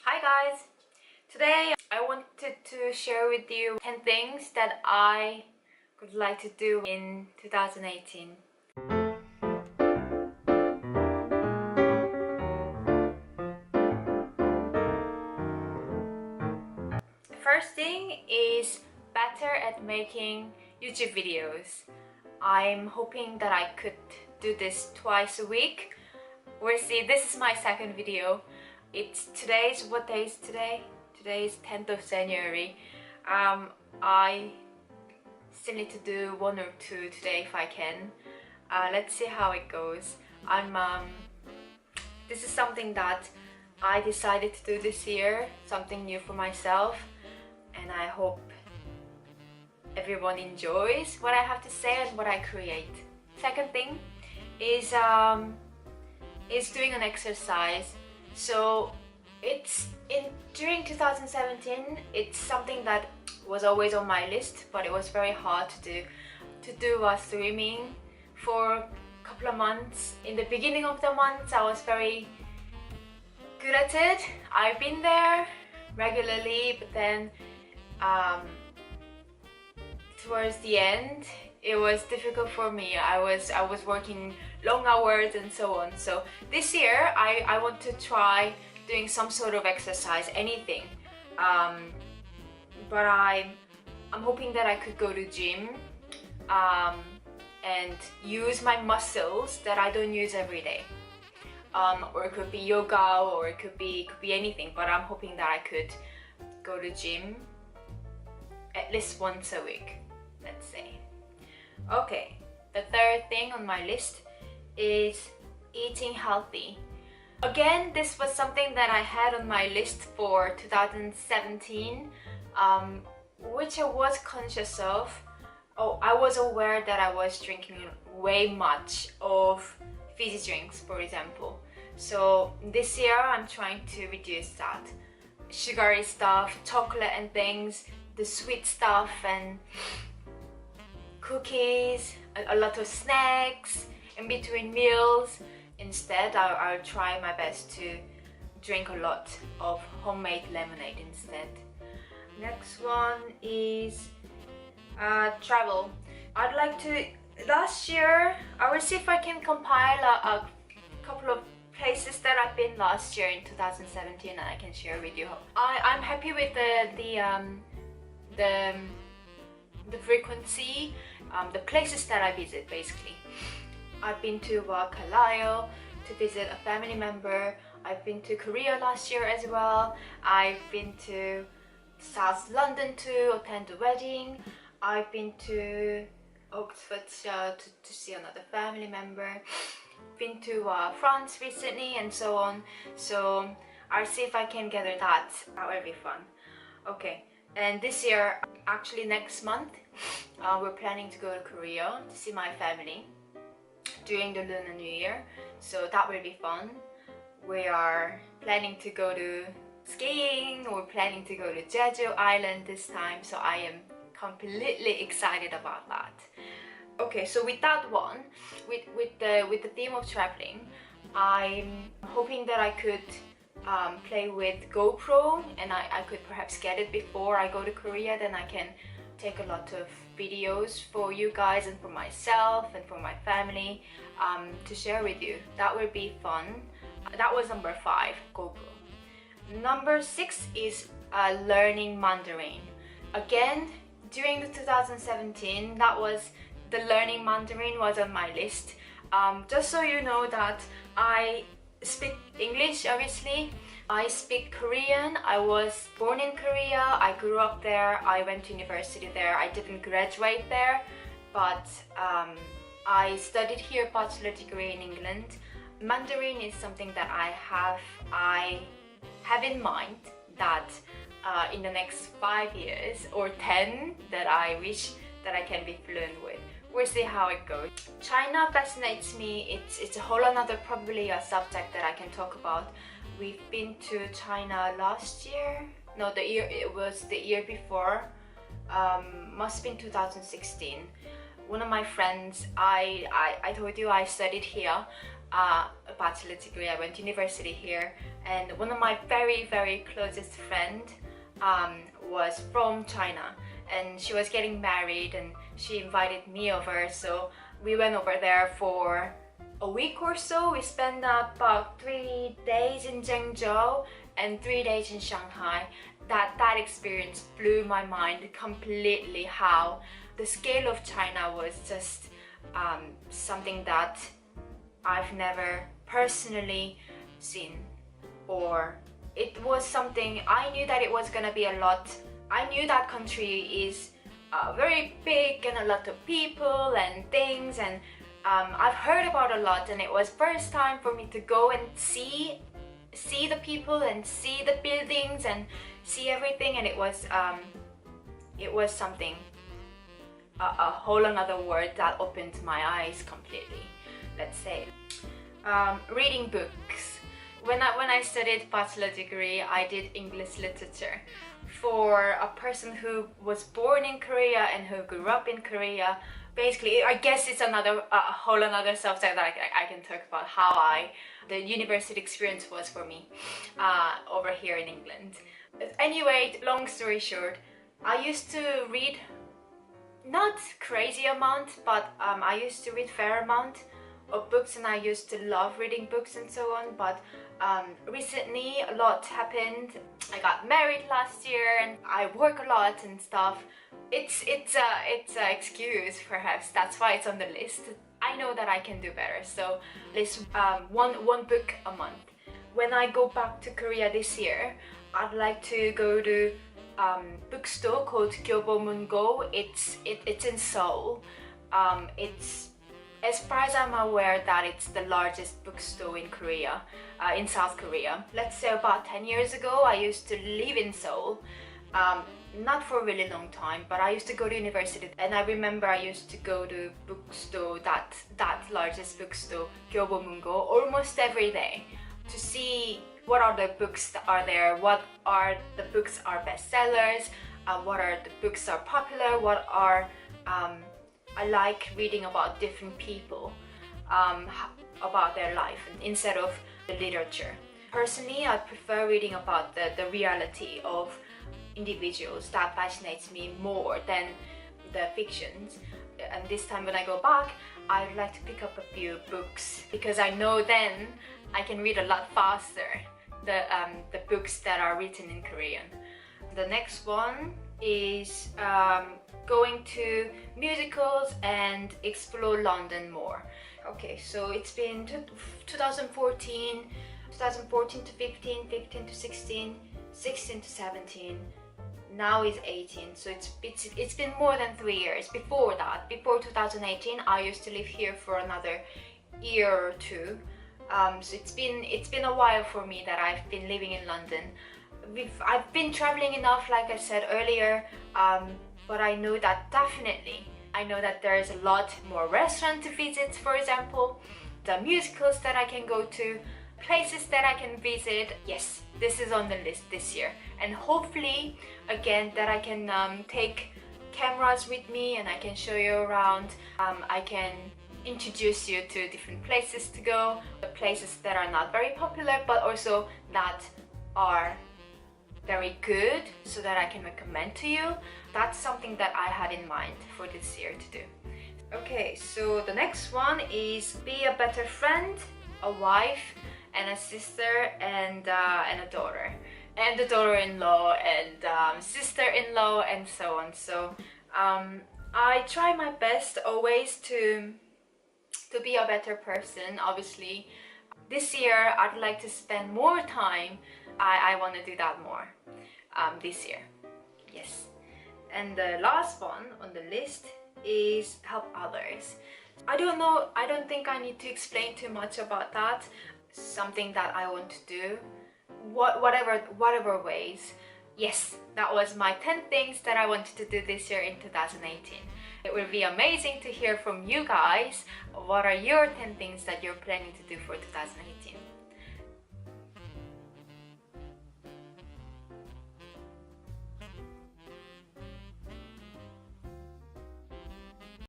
Hi guys! Today I wanted to share with you 10 things that I would like to do in 2018. The first thing is better at making YouTube videos. I'm hoping that I could do this twice a week. We'll see. This is my second video. What day is today? Today is 10th of January. I still need to do one or two today if I can. Let's see how it goes. This is something that I decided to do this year, something new for myself, and I hope everyone enjoys what I have to say and what I create. Second thing is doing an exercise. So during 2017, it's something that was always on my list, but it was very hard to do swimming for a couple of months. In the beginning of the months, I was very good at it. I've been there regularly, but then towards the end, it was difficult for me. I was working long hours and so on. So this year I want to try doing some sort of exercise, anything. But I'm hoping that I could go to gym and use my muscles that I don't use every day. Or it could be yoga, or it could be anything. But I'm hoping that I could go to gym at least once a week, let's say. Okay, the third thing on my list is eating healthy. Again, this was something that I had on my list for 2017, which I was conscious of. I was aware that I was drinking way much of fizzy drinks, for example. So this year I'm trying to reduce that. Sugary stuff, chocolate and things, the sweet stuff and cookies, a lot of snacks in between meals. Instead, I'll try my best to drink a lot of homemade lemonade instead. Next one is travel. I'd like to, last year, I will see if I can compile a couple of places that I've been last year in 2017 and I can share with you. I'm happy with the frequency, the places that I visit basically. I've been to Carlisle to visit a family member. I've been to Korea last year as well. I've been to South London to attend a wedding. I've been to Oxfordshire to see another family member. Been to France recently and so on. So I'll see if I can gather that. That will be fun. Okay. And this year, actually next month, we're planning to go to Korea to see my family during the Lunar New Year. So that will be fun. We are planning to go to skiing. We're planning to go to Jeju Island this time. So I am completely excited about that. Okay, so with that one, with the theme of traveling, I'm hoping that I could play with GoPro and I could perhaps get it before I go to Korea. Then I can take a lot of videos for you guys and for myself and for my family to share with you. That would be fun. That was number 5, GoPro. Number 6 is learning Mandarin. Again, during the 2017, the learning Mandarin was on my list. Just so you know that I speak English, obviously. I speak Korean. I was born in Korea. I grew up there. I went to university there. I didn't graduate there, but I studied here, bachelor degree in England. Mandarin is something that I have in mind that in the next 5 years or 10 that I wish that I can be fluent with. We'll see how it goes. China fascinates me. It's a whole another, probably a subject that I can talk about. We've been to China last year. No, it was the year before. Must have been 2016. One of my friends, I told you I studied here. a bachelor degree. I went to university here, and one of my very closest friend was from China, and she was getting married, and she invited me over. So we went over there for a week or so. We spent about 3 days in Zhengzhou and 3 days in Shanghai. That experience blew my mind completely. How the scale of China was just something that I've never personally seen, or it was something I knew that it was gonna be a lot. I knew that country is very big and a lot of people and things, and I've heard about a lot, and it was first time for me to go and see the people and see the buildings and see everything, and it was something, a whole another world that opened my eyes completely, let's say. Reading books. When I studied bachelor degree, I did English literature. For a person who was born in Korea and who grew up in Korea, basically, I guess it's a whole another subject that I can talk about how the university experience was for me over here in England. Anyway, long story short, I used to read not crazy amount, but I used to read fair amount of books, and I used to love reading books and so on. But recently a lot happened. I got married last year and I work a lot and stuff. It's a excuse, perhaps. That's why it's on the list. I know that I can do better, so at least one book a month. When I go back to Korea this year, I'd like to go to bookstore called Gyobomungo. It's in Seoul. It's, as far as I'm aware, that it's the largest bookstore in Korea, in South Korea. Let's say about 10 years ago, I used to live in Seoul. Not for a really long time, but I used to go to university, and I remember I used to go to bookstore, that largest bookstore, Gyobomungo, almost every day to see what are the books that are there, what are the books are bestsellers, what are the books are popular, what are I like reading about different people, about their life instead of the literature. Personally, I prefer reading about the reality of individuals. That fascinates me more than the fictions. And this time when I go back, I'd like to pick up a few books, because I know then I can read a lot faster the books that are written in Korean. The next one is going to musicals and explore London more. Okay, so it's been 2014 to 15, 15 to 16, 16 to 17. Now is 18, so it's been more than 3 years. Before that, before 2018, I used to live here for another year or two. So it's been a while for me that I've been living in London. I've been traveling enough, like I said earlier, but I know that there's a lot more restaurants to visit, for example, the musicals that I can go to, places that I can visit. Yes, this is on the list this year, and hopefully again that I can take cameras with me and I can show you around. I can introduce you to different places to go, the places that are not very popular but also that are very good, so that I can recommend to you. That's something that I had in mind for this year to do. Okay, so the next one is be a better friend, a wife, and a sister, and a daughter, and a daughter-in-law, and sister-in-law, and so on. So I try my best always to be a better person. Obviously, this year I'd like to spend more time. I want to do that more this year. Yes. And the last one on the list is help others. I don't think I need to explain too much about that. Something that I want to do, whatever ways. Yes, that was my 10 things that I wanted to do this year in 2018. It will be amazing to hear from you guys. What are your 10 things that you're planning to do for 2018?